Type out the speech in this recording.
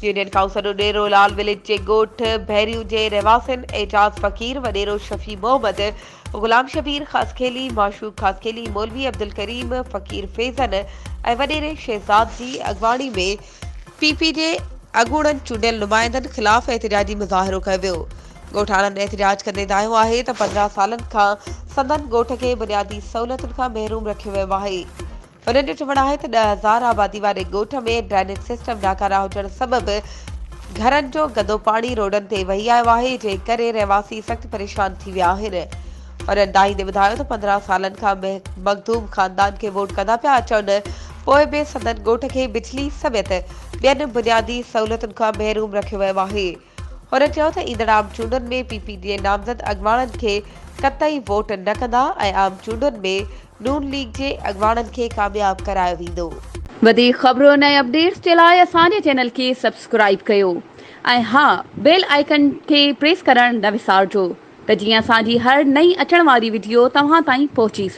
Union council उडेरो लाल village जे ॻोठ भैरियूं जे रहवासियुनि एजाज फ़कीर, वॾेरो शफ़ी मोहम्मद, गुलाम शबीर ख़ासखेली, माशूक ख़ासखेली, मौलवी अब्दुल करीम, फ़कीर फैज़न ऐं वॾेरे शहज़ाद जी अॻवानी में पीपी जे अॻूणनि चूंडियल नुमाइंदनि ख़िलाफ़ एहतिजाजी मुज़ाहिरो कयो वियो। ॻोठाणनि एहतिजाज कंदे दायो आहे त 15 सालनि खां संदन ॻोठ खे बुनियादी सहूलियतुनि खां महरूम रखियो वियो आहे। उन्हनि जो चवणु आहे त 10,000 आबादी वारे ॻोठ में ड्रेनेज सिस्टम नाकारा हुजण सबबि घरनि जो गंदो पाणी रोडनि ते वही आयो आहे, जंहिं करे रहवासी सख़्त परेशान थी विया आहिनि। उन्हनि दाहींदे ॿुधायो त 15 सालनि खां मखदूम ख़ानदान खे वोट कंदा पिया अचनि, पोइ बि संदन ॻोठ खे बिजली समेत ॿियनि बुनियादी सहूलियतुनि खां महरूम रखियो वियो आहे। हुननि चयो त ईंदड़ आम चूंडुनि में पीपी जे नामज़द अॻवाननि खे कतई वोट न कंदा ऐं आम चूंडुनि में नून लीग जे अॻवाननि खे कामयाब करायो वेंदो। वधीक ख़बरुनि ऐं अपडेट्स जे लाइ असांजे चैनल खे सब्सक्राइब कयो ऐं हा, बेल आइकन खे प्रेस करणु न विसारिजो त जीअं असांजी हर नई अचण वारी वीडियो तव्हां ताईं पहुची सघे।